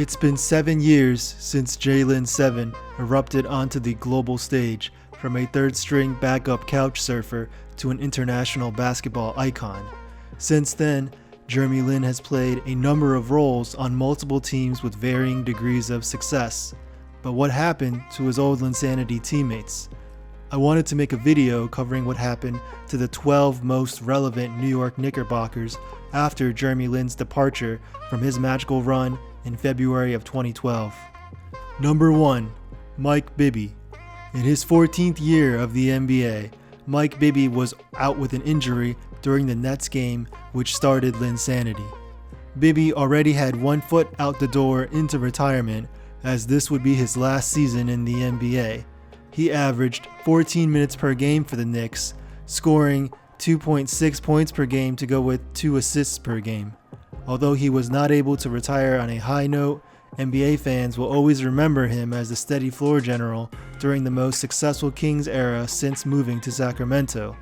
It's been 7 years since Jalen 7 erupted onto the global stage, from a third-string backup couch surfer to an international basketball icon. Since then, Jeremy Lin has played a number of roles on multiple teams with varying degrees of success. But what happened to his old Linsanity teammates? I wanted to make a video covering what happened to the 12 most relevant New York Knickerbockers after Jeremy Lin's departure from his magical run in February of 2012. Number 1. Mike Bibby. In his 14th year of the NBA, Mike Bibby was out with an injury during the Nets game which started Linsanity. Bibby already had one foot out the door into retirement, as this would be his last season in the NBA. He averaged 14 minutes per game for the Knicks, scoring 2.6 points per game to go with 2 assists per game. Although he was not able to retire on a high note, NBA fans will always remember him as the steady floor general during the most successful Kings era since moving to Sacramento.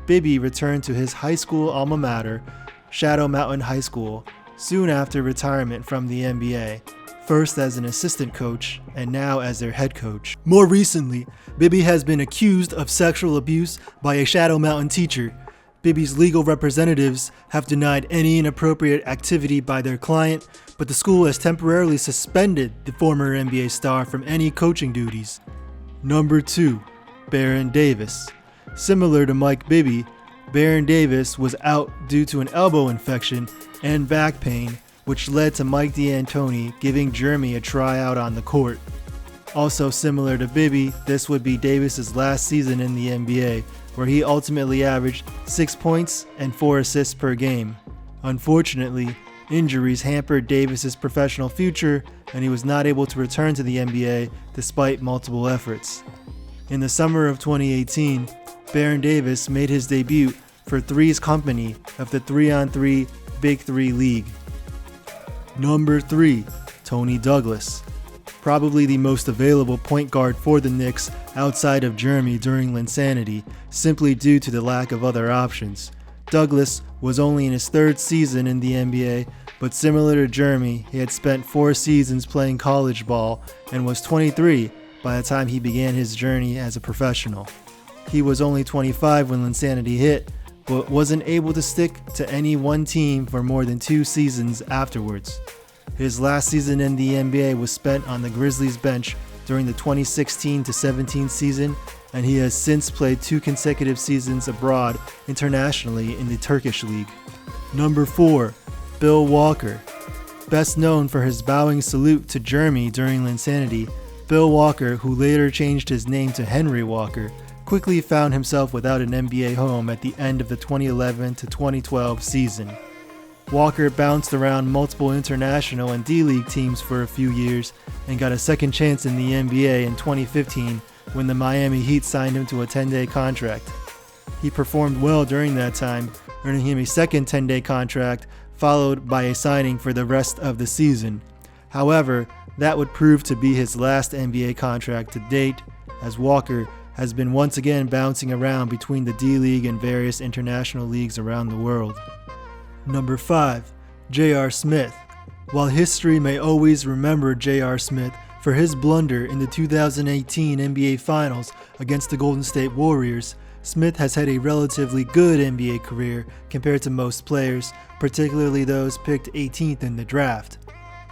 Bibby returned to his high school alma mater, Shadow Mountain High School, soon after retirement from the NBA, first as an assistant coach and now as their head coach. More recently, Bibby has been accused of sexual abuse by a Shadow Mountain teacher. Bibby's legal representatives have denied any inappropriate activity by their client, but the school has temporarily suspended the former NBA star from any coaching duties. Number 2. Baron Davis. Similar to Mike Bibby, Baron Davis was out due to an elbow infection and back pain, which led to Mike D'Antoni giving Jeremy a tryout on the court. Also similar to Bibby, this would be Davis's last season in the NBA, where he ultimately averaged 6 points and 4 assists per game. Unfortunately, injuries hampered Davis's professional future, and he was not able to return to the NBA despite multiple efforts. In the summer of 2018, Baron Davis made his debut for Three's Company of the 3-on-3 Big 3 League. Number 3. Toney Douglas. Probably the most available point guard for the Knicks outside of Jeremy during Linsanity, simply due to the lack of other options. Douglas was only in his 3rd season in the NBA, but similar to Jeremy, he had spent 4 seasons playing college ball and was 23 by the time he began his journey as a professional. He was only 25 when Linsanity hit, but wasn't able to stick to any one team for more than 2 seasons afterwards. His last season in the NBA was spent on the Grizzlies bench during the 2016-17 season, and he has since played 2 consecutive seasons abroad internationally in the Turkish League. Number 4. Bill Walker. Best known for his bowing salute to Jeremy during Linsanity, Bill Walker, who later changed his name to Henry Walker, quickly found himself without an NBA home at the end of the 2011-2012 season. Walker bounced around multiple international and D-League teams for a few years and got a second chance in the NBA in 2015 when the Miami Heat signed him to a 10-day contract. He performed well during that time, earning him a second 10-day contract, followed by a signing for the rest of the season. However, that would prove to be his last NBA contract to date, as Walker has been once again bouncing around between the D-League and various international leagues around the world. Number 5. J.R. Smith. While history may always remember J.R. Smith for his blunder in the 2018 NBA Finals against the Golden State Warriors, Smith has had a relatively good NBA career compared to most players, particularly those picked 18th in the draft.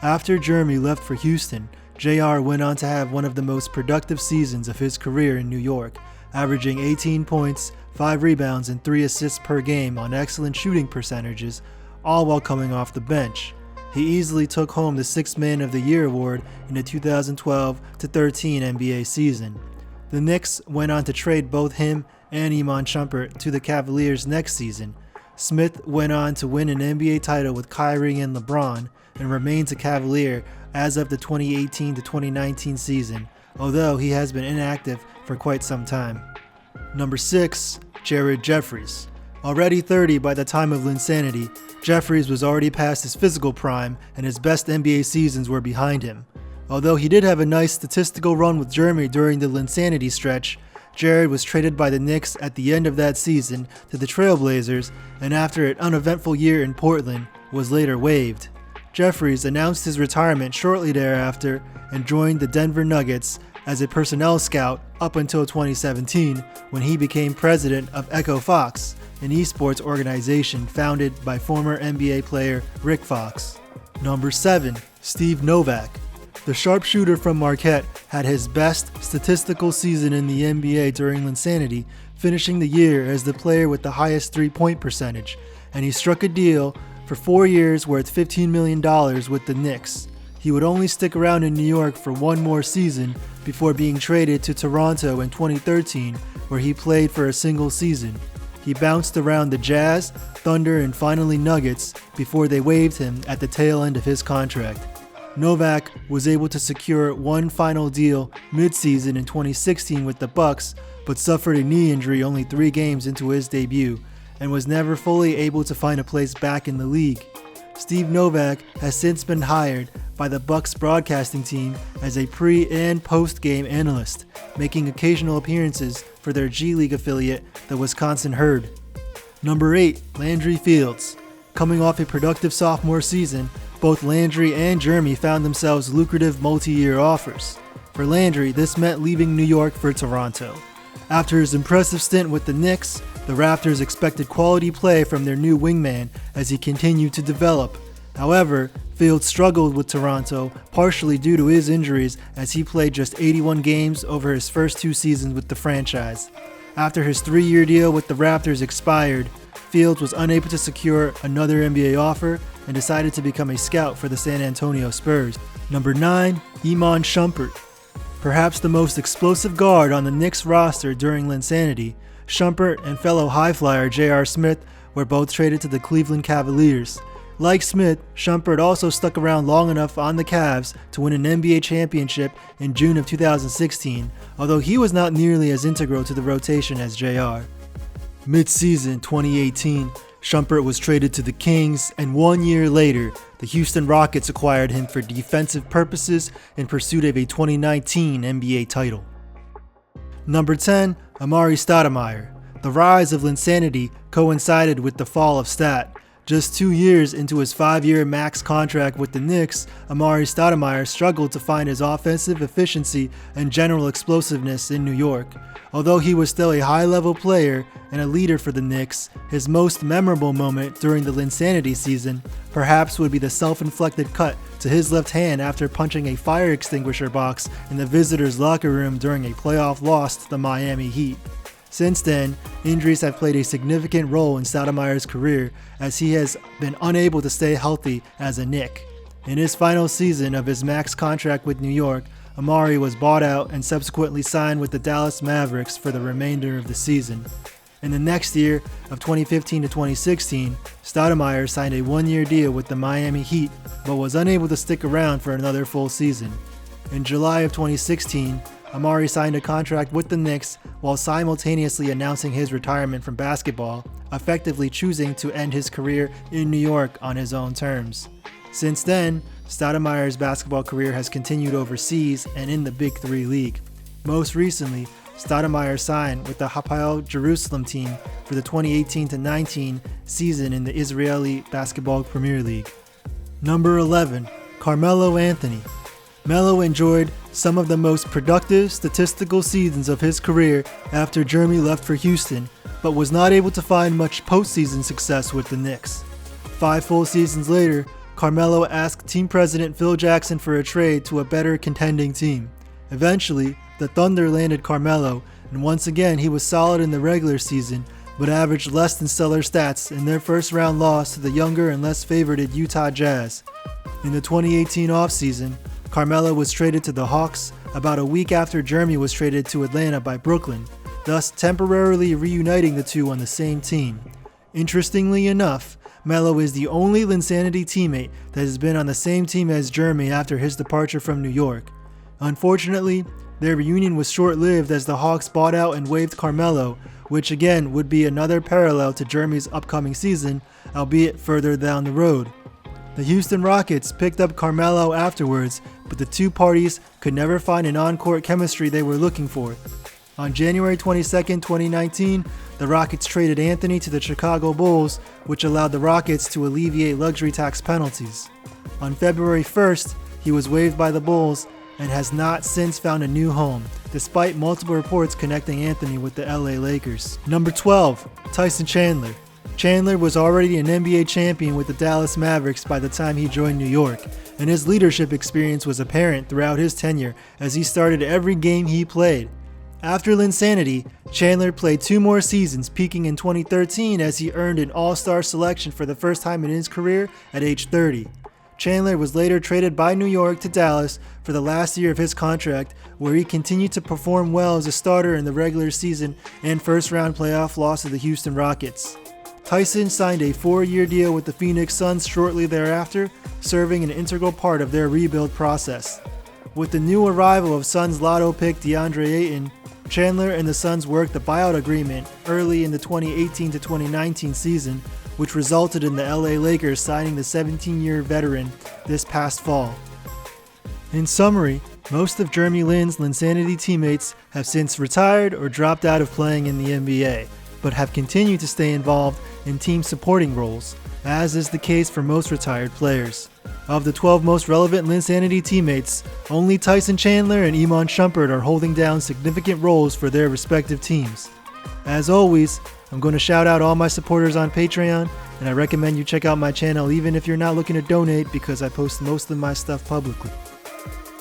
After Jeremy left for Houston, J.R. went on to have one of the most productive seasons of his career in New York, averaging 18 points, 5 rebounds, and 3 assists per game on excellent shooting percentages, all while coming off the bench. He easily took home the 6th Man of the Year award in the 2012-13 NBA season. The Knicks went on to trade both him and Iman Shumpert to the Cavaliers next season. Smith went on to win an NBA title with Kyrie and LeBron and remains a Cavalier as of the 2018-2019 season, although he has been inactive for quite some time. Number 6. Jeffries. Already 30 by the time of Linsanity, Jeffries was already past his physical prime and his best NBA seasons were behind him. Although he did have a nice statistical run with Jeremy during the Linsanity stretch, Jared was traded by the Knicks at the end of that season to the Trailblazers, and after an uneventful year in Portland, was later waived. Jeffries announced his retirement shortly thereafter and joined the Denver Nuggets as a personnel scout up until 2017, when he became president of Echo Fox, an esports organization founded by former NBA player Rick Fox. Number 7. Steve Novak. The sharpshooter from Marquette had his best statistical season in the NBA during Linsanity, finishing the year as the player with the highest three-point percentage, and he struck a deal for 4 years worth $15 million with the Knicks. He would only stick around in New York for one more season before being traded to Toronto in 2013, where he played for a single season. He bounced around the Jazz, Thunder, and finally Nuggets before they waived him at the tail end of his contract. Novak was able to secure one final deal mid-season in 2016 with the Bucks, but suffered a knee injury only 3 games into his debut, and was never fully able to find a place back in the league. Steve Novak has since been hired by the Bucks broadcasting team as a pre- and post-game analyst, making occasional appearances for their G League affiliate, the Wisconsin Herd. Number 8. Landry Fields. Coming off a productive sophomore season, both Landry and Jeremy found themselves lucrative multi-year offers. For Landry, this meant leaving New York for Toronto. After his impressive stint with the Knicks, the Raptors expected quality play from their new wingman as he continued to develop. However, Fields struggled with Toronto, partially due to his injuries, as he played just 81 games over his first 2 seasons with the franchise. After his 3-year deal with the Raptors expired, Fields was unable to secure another NBA offer and decided to become a scout for the San Antonio Spurs. Number 9. Iman Shumpert. Perhaps the most explosive guard on the Knicks roster during Linsanity, Shumpert and fellow high-flyer J.R. Smith were both traded to the Cleveland Cavaliers. Like Smith, Shumpert also stuck around long enough on the Cavs to win an NBA championship in June of 2016, although he was not nearly as integral to the rotation as JR. Mid-season 2018, Shumpert was traded to the Kings, and 1 year later, the Houston Rockets acquired him for defensive purposes in pursuit of a 2019 NBA title. Number 10. Amar'e Stoudemire. The rise of Linsanity coincided with the fall of Stat. Just 2 years into his 5-year max contract with the Knicks, Amar'e Stoudemire struggled to find his offensive efficiency and general explosiveness in New York. Although he was still a high-level player and a leader for the Knicks, his most memorable moment during the Linsanity season perhaps would be the self-inflicted cut to his left hand after punching a fire extinguisher box in the visitors' locker room during a playoff loss to the Miami Heat. Since then, injuries have played a significant role in Stoudemire's career, as he has been unable to stay healthy as a Knick. In his final season of his max contract with New York, Amar'e was bought out and subsequently signed with the Dallas Mavericks for the remainder of the season. In the next year of 2015 to 2016, Stoudemire signed a 1-year deal with the Miami Heat, but was unable to stick around for another full season. In July of 2016, Amar'e signed a contract with the Knicks while simultaneously announcing his retirement from basketball, effectively choosing to end his career in New York on his own terms. Since then, Stoudemire's basketball career has continued overseas and in the Big Three League. Most recently, Stoudemire signed with the Hapoel Jerusalem team for the 2018-19 season in the Israeli Basketball Premier League. Number 11. Carmelo Anthony. Melo enjoyed some of the most productive statistical seasons of his career after Jeremy left for Houston, but was not able to find much postseason success with the Knicks. 5 full seasons later, Carmelo asked team president Phil Jackson for a trade to a better contending team. Eventually, the Thunder landed Carmelo, and once again he was solid in the regular season, but averaged less than stellar stats in their first-round loss to the younger and less favorited Utah Jazz. In the 2018 offseason, Carmelo was traded to the Hawks about a week after Jeremy was traded to Atlanta by Brooklyn, thus temporarily reuniting the two on the same team. Interestingly enough, Melo is the only Linsanity teammate that has been on the same team as Jeremy after his departure from New York. Unfortunately, their reunion was short-lived as the Hawks bought out and waived Carmelo, which again would be another parallel to Jeremy's upcoming season, albeit further down the road. The Houston Rockets picked up Carmelo afterwards, but the two parties could never find an on-court chemistry they were looking for. On January 22, 2019, the Rockets traded Anthony to the Chicago Bulls, which allowed the Rockets to alleviate luxury tax penalties. On February 1st, he was waived by the Bulls and has not since found a new home, despite multiple reports connecting Anthony with the LA Lakers. Number 12, Tyson Chandler. Chandler was already an NBA champion with the Dallas Mavericks by the time he joined New York, and his leadership experience was apparent throughout his tenure as he started every game he played. After Linsanity, Chandler played 2 more seasons, peaking in 2013 as he earned an All-Star selection for the first time in his career at age 30. Chandler was later traded by New York to Dallas for the last year of his contract, where he continued to perform well as a starter in the regular season and first-round playoff loss to the Houston Rockets. Tyson signed a 4-year deal with the Phoenix Suns shortly thereafter, serving an integral part of their rebuild process. With the new arrival of Suns lotto pick DeAndre Ayton, Chandler and the Suns worked a buyout agreement early in the 2018-2019 season, which resulted in the LA Lakers signing the 17-year veteran this past fall. In summary, most of Jeremy Lin's Linsanity teammates have since retired or dropped out of playing in the NBA, but have continued to stay involved in team supporting roles, as is the case for most retired players. Of the 12 most relevant Linsanity teammates, only Tyson Chandler and Iman Shumpert are holding down significant roles for their respective teams. As always, I'm going to shout out all my supporters on Patreon, and I recommend you check out my channel even if you're not looking to donate because I post most of my stuff publicly.